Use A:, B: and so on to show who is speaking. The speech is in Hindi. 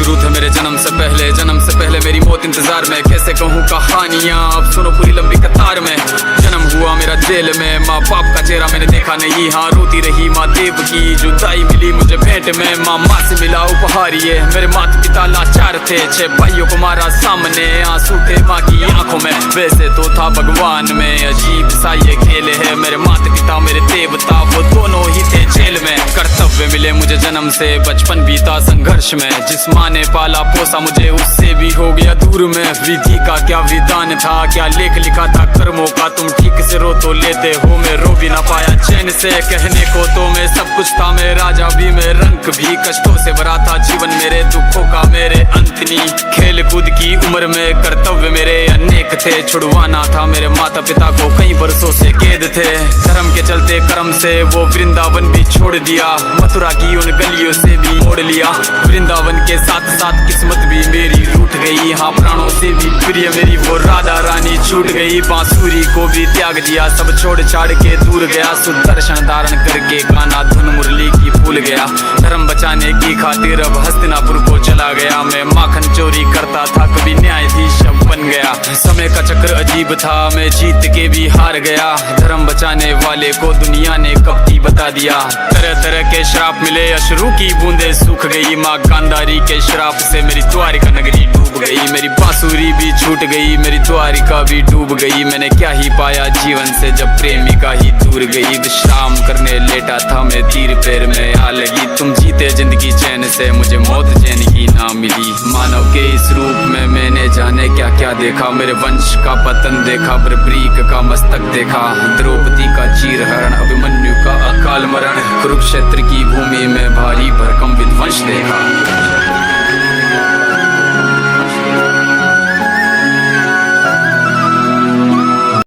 A: शुरू थे मेरे जन्म से पहले मेरी मौत इंतजार में। कैसे कहूँ कहानियाँ, अब सुनो पूरी लंबी कतार में। जन्म हुआ मेरा जेल में, माँ बाप का चेहरा मैंने देखा नहीं। हाँ रोती रही माँ देव की, जुदाई मिली मुझे भेंट में। माँ से मिला उपहार ये, मेरे माता पिता लाचार थे। 6 भाइयों को मारा सामने, आंसू थे माँ की आंखों में। वैसे तो था भगवान में, अजीब सा ये खेल है। मेरे माता पिता मेरे देवता, वो दोनों ही थे जेल में। कर्तव्य मिले मुझे जन्म से, बचपन बीता संघर्ष में। जिस माँ ने पाला पोसा मुझे, उससे भी हो गया दूर में। विधि का क्या विधान था, क्या लेख लिखा था कर्मों का। तुम ठीक से रो तो लेते हो, मैं रो भी ना पाया चैन से। कहने को तो मैं सब कुछ था, मैं राजा भी, मैं रंक भी। कष्टों से भरा था जीवन मेरे, दुखों का मेरे अंत नहीं। खेल कूद की उम्र में कर्तव्य मेरे अनेक थे। छुड़वाना था मेरे माता पिता को, कई बरसों से कैद थे। धर्म के चलते कर्म से वो वृंदावन भी छोड़ दिया। मथुरा की उन गलियों से भी मोड़ लिया। वृंदावन के साथ साथ किस्मत भी मेरी रूठ गई। हाँ प्राणों से भी प्रिय मेरी वो राधा रानी छूट गई। बांसुरी को भी त्याग दिया, सब छोड़ छाड़ के दूर गया। सुदर्शन धारण करके गाना धुन मुरली की भूल गया। धर्म बचाने की खातिर अब हस्तिनापुर को चला गया। मैं माखन चोरी करता था, कभी न्यायाधीश बन गया। समय का चक्र अजीब था, मैं जीत के भी हार गया। धर्म बचाने वाले को दुनिया ने कपटी बता दिया। तरह तरह के श्राप मिले, अश्रु की बूंदे सूख गई। माँ गांधारी के श्राप से मेरी द्वारिका नगरी डूब गई। मेरी बांसुरी भी छूट गई, मेरी द्वारिका भी डूब गई। मैंने क्या ही पाया जीवन से, जब प्रेमिका ही दूर गई। विश्राम करने लेटा था मैं, तीर पैर में आ लगी। तुम जीते जिंदगी चैन से, मुझे मौत चैन की ना मिली। मानव के इस रूप में मैंने जाने क्या क्या देखा। मेरे वंश का पतन देखा, बर्बरीक का मस्तक देखा। द्रौपदी का चीरहरण, अभिमन्यु का अकाल मरण। कुरुक्षेत्र की भूमि में भारी भरकम विध्वंस देखा।